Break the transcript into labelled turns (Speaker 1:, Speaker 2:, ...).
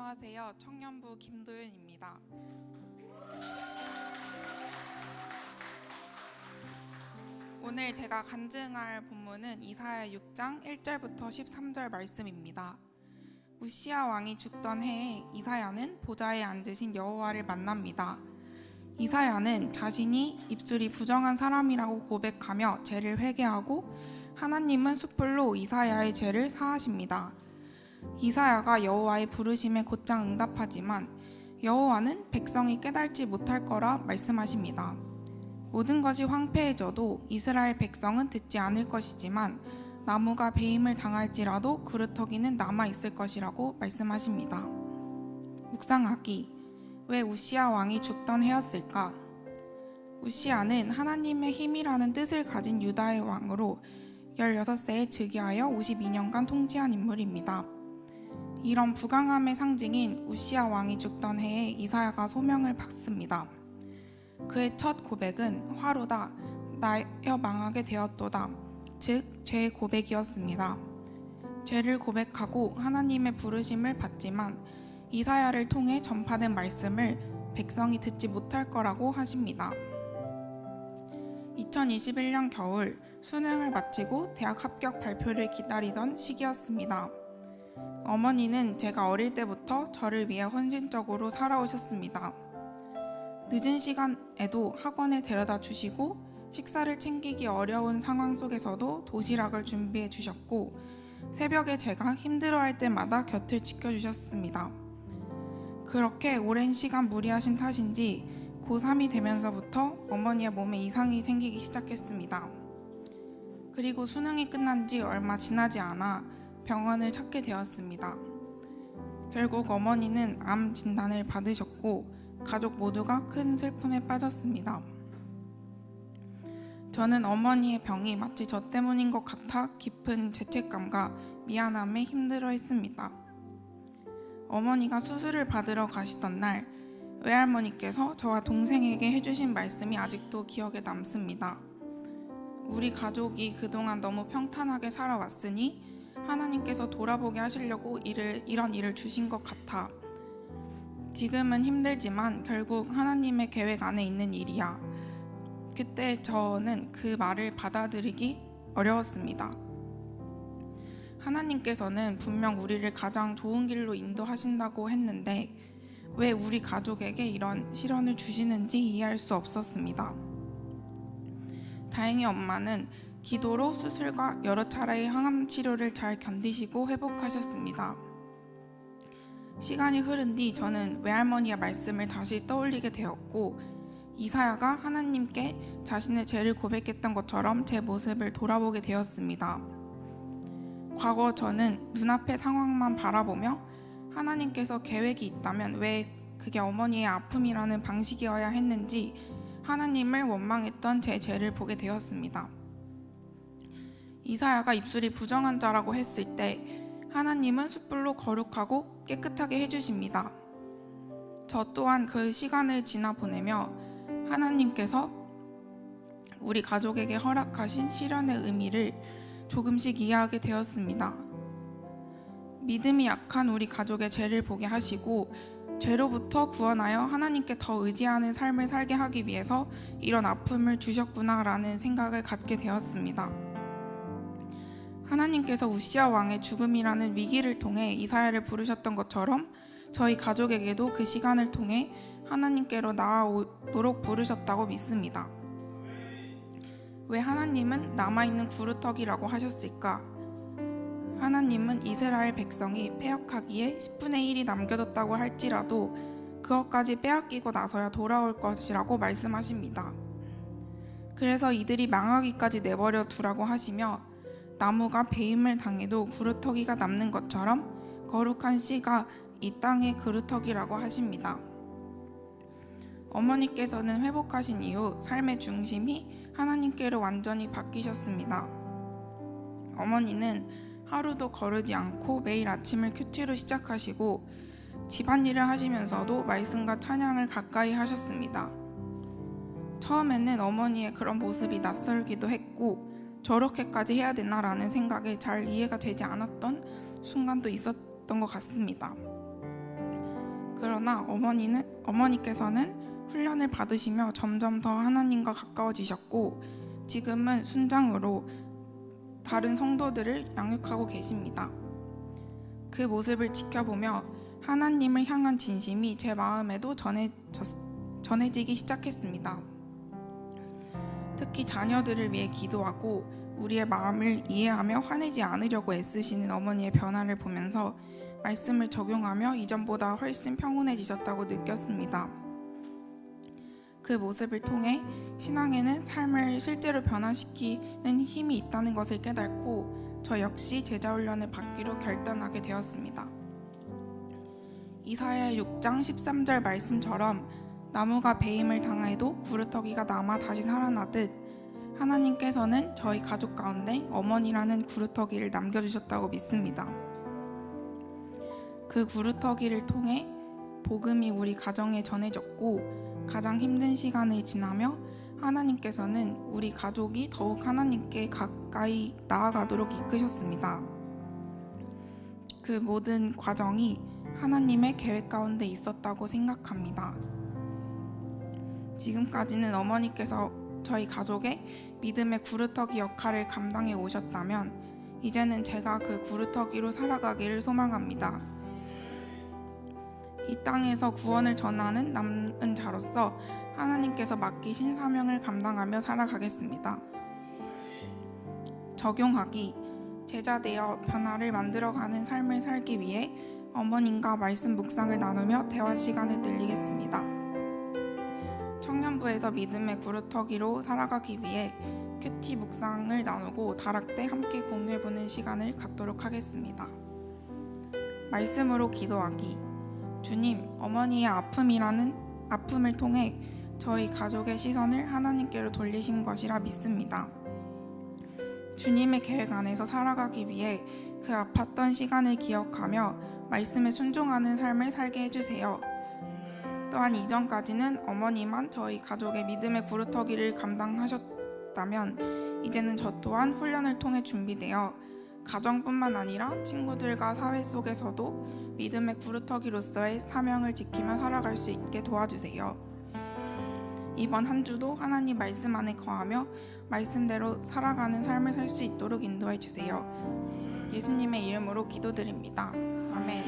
Speaker 1: 안녕하세요. 청년부 김도윤입니다. 오늘 제가 간증할 본문은 이사야 6장 1절부터 13절 말씀입니다. 우시야 왕이 죽던 해에 이사야는 보좌에 앉으신 여호와를 만납니다. 이사야는 자신이 입술이 부정한 사람이라고 고백하며 죄를 회개하고 하나님은 숯불로 이사야의 죄를 사하십니다. 이사야가 여호와의 부르심에 곧장 응답하지만 여호와는 백성이 깨달지 못할 거라 말씀하십니다. 모든 것이 황폐해져도 이스라엘 백성은 듣지 않을 것이지만 나무가 배임을 당할지라도 그루터기는 남아있을 것이라고 말씀하십니다. 묵상하기. 왜 우시야 왕이 죽던 해였을까? 우시야는 하나님의 힘이라는 뜻을 가진 유다의 왕으로 16세에 즉위하여 52년간 통치한 인물입니다. 이런 부강함의 상징인 우시야 왕이 죽던 해에 이사야가 소명을 받습니다. 그의 첫 고백은 화로다, 나여 망하게 되었도다, 즉 죄의 고백이었습니다. 죄를 고백하고 하나님의 부르심을 받지만 이사야를 통해 전파된 말씀을 백성이 듣지 못할 거라고 하십니다. 2021년 겨울 수능을 마치고 대학 합격 발표를 기다리던 시기였습니다. 어머니는 제가 어릴 때부터 저를 위해 헌신적으로 살아오셨습니다. 늦은 시간에도 학원에 데려다 주시고 식사를 챙기기 어려운 상황 속에서도 도시락을 준비해 주셨고 새벽에 제가 힘들어할 때마다 곁을 지켜주셨습니다. 그렇게 오랜 시간 무리하신 탓인지 고3이 되면서부터 어머니의 몸에 이상이 생기기 시작했습니다. 그리고 수능이 끝난 지 얼마 지나지 않아 병원을 찾게 되었습니다. 결국 어머니는 암 진단을 받으셨고 가족 모두가 큰 슬픔에 빠졌습니다. 저는 어머니의 병이 마치 저 때문인 것 같아 깊은 죄책감과 미안함에 힘들어했습니다. 어머니가 수술을 받으러 가시던 날 외할머니께서 저와 동생에게 해주신 말씀이 아직도 기억에 남습니다. 우리 가족이 그동안 너무 평탄하게 살아왔으니 하나님께서 돌아보게 하시려고 이런 일을 주신 것 같아. 지금은 힘들지만 결국 하나님의 계획 안에 있는 일이야. 그때 저는 그 말을 받아들이기 어려웠습니다. 하나님께서는 분명 우리를 가장 좋은 길로 인도하신다고 했는데 왜 우리 가족에게 이런 시련을 주시는지 이해할 수 없었습니다. 다행히 엄마는 기도로 수술과 여러 차례의 항암 치료를 잘 견디시고 회복하셨습니다. 시간이 흐른 뒤 저는 외할머니의 말씀을 다시 떠올리게 되었고 이사야가 하나님께 자신의 죄를 고백했던 것처럼 제 모습을 돌아보게 되었습니다. 과거 저는 눈앞의 상황만 바라보며 하나님께서 계획이 있다면 왜 그게 어머니의 아픔이라는 방식이어야 했는지 하나님을 원망했던 제 죄를 보게 되었습니다. 이사야가 입술이 부정한 자라고 했을 때 하나님은 숯불로 거룩하고 깨끗하게 해주십니다. 저 또한 그 시간을 지나 보내며 하나님께서 우리 가족에게 허락하신 시련의 의미를 조금씩 이해하게 되었습니다. 믿음이 약한 우리 가족의 죄를 보게 하시고 죄로부터 구원하여 하나님께 더 의지하는 삶을 살게 하기 위해서 이런 아픔을 주셨구나라는 생각을 갖게 되었습니다. 하나님께서 우시야 왕의 죽음이라는 위기를 통해 이사야를 부르셨던 것처럼 저희 가족에게도 그 시간을 통해 하나님께로 나아오도록 부르셨다고 믿습니다. 왜 하나님은 남아있는 구루터기라고 하셨을까? 하나님은 이스라엘 백성이 패역하기에 10분의 1이 남겨졌다고 할지라도 그것까지 빼앗기고 나서야 돌아올 것이라고 말씀하십니다. 그래서 이들이 망하기까지 내버려 두라고 하시며 나무가 배임을 당해도 구루터기가 남는 것처럼 거룩한 씨가 이 땅의 그루터기라고 하십니다. 어머니께서는 회복하신 이후 삶의 중심이 하나님께로 완전히 바뀌셨습니다. 어머니는 하루도 거르지 않고 매일 아침을 큐티로 시작하시고 집안일을 하시면서도 말씀과 찬양을 가까이 하셨습니다. 처음에는 어머니의 그런 모습이 낯설기도 했고 저렇게까지 해야 되나라는 생각에 잘 이해가 되지 않았던 순간도 있었던 것 같습니다. 그러나 어머니께서는 훈련을 받으시며 점점 더 하나님과 가까워지셨고 지금은 순장으로 다른 성도들을 양육하고 계십니다. 그 모습을 지켜보며 하나님을 향한 진심이 제 마음에도 전해지기 시작했습니다. 특히 자녀들을 위해 기도하고 우리의 마음을 이해하며 화내지 않으려고 애쓰시는 어머니의 변화를 보면서 말씀을 적용하며 이전보다 훨씬 평온해지셨다고 느꼈습니다. 그 모습을 통해 신앙에는 삶을 실제로 변화시키는 힘이 있다는 것을 깨닫고 저 역시 제자훈련을 받기로 결단하게 되었습니다. 이사야 6장 13절 말씀처럼 나무가 배임을 당해도 구루터기가 남아 다시 살아나듯 하나님께서는 저희 가족 가운데 어머니라는 구루터기를 남겨주셨다고 믿습니다. 그 구루터기를 통해 복음이 우리 가정에 전해졌고 가장 힘든 시간을 지나며 하나님께서는 우리 가족이 더욱 하나님께 가까이 나아가도록 이끄셨습니다. 그 모든 과정이 하나님의 계획 가운데 있었다고 생각합니다. 지금까지는 어머니께서 저희 가족의 믿음의 구루터기 역할을 감당해 오셨다면 이제는 제가 그 구루터기로 살아가기를 소망합니다. 이 땅에서 구원을 전하는 남은 자로서 하나님께서 맡기신 사명을 감당하며 살아가겠습니다. 적용하기, 제자되어 변화를 만들어가는 삶을 살기 위해 어머님과 말씀 묵상을 나누며 대화 시간을 늘리겠습니다. 청년부에서 믿음의 구루터기로 살아가기 위해 큐티 묵상을 나누고 다락 때 함께 공유해보는 시간을 갖도록 하겠습니다. 말씀으로 기도하기. 주님, 어머니의 아픔을 통해 저희 가족의 시선을 하나님께로 돌리신 것이라 믿습니다. 주님의 계획 안에서 살아가기 위해 그 아팠던 시간을 기억하며 말씀에 순종하는 삶을 살게 해주세요. 또한 이전까지는 어머니만 저희 가족의 믿음의 구루터기를 감당하셨다면 이제는 저 또한 훈련을 통해 준비되어 가정뿐만 아니라 친구들과 사회 속에서도 믿음의 구루터기로서의 사명을 지키며 살아갈 수 있게 도와주세요. 이번 한 주도 하나님 말씀 안에 거하며 말씀대로 살아가는 삶을 살 수 있도록 인도해 주세요. 예수님의 이름으로 기도드립니다. 아멘.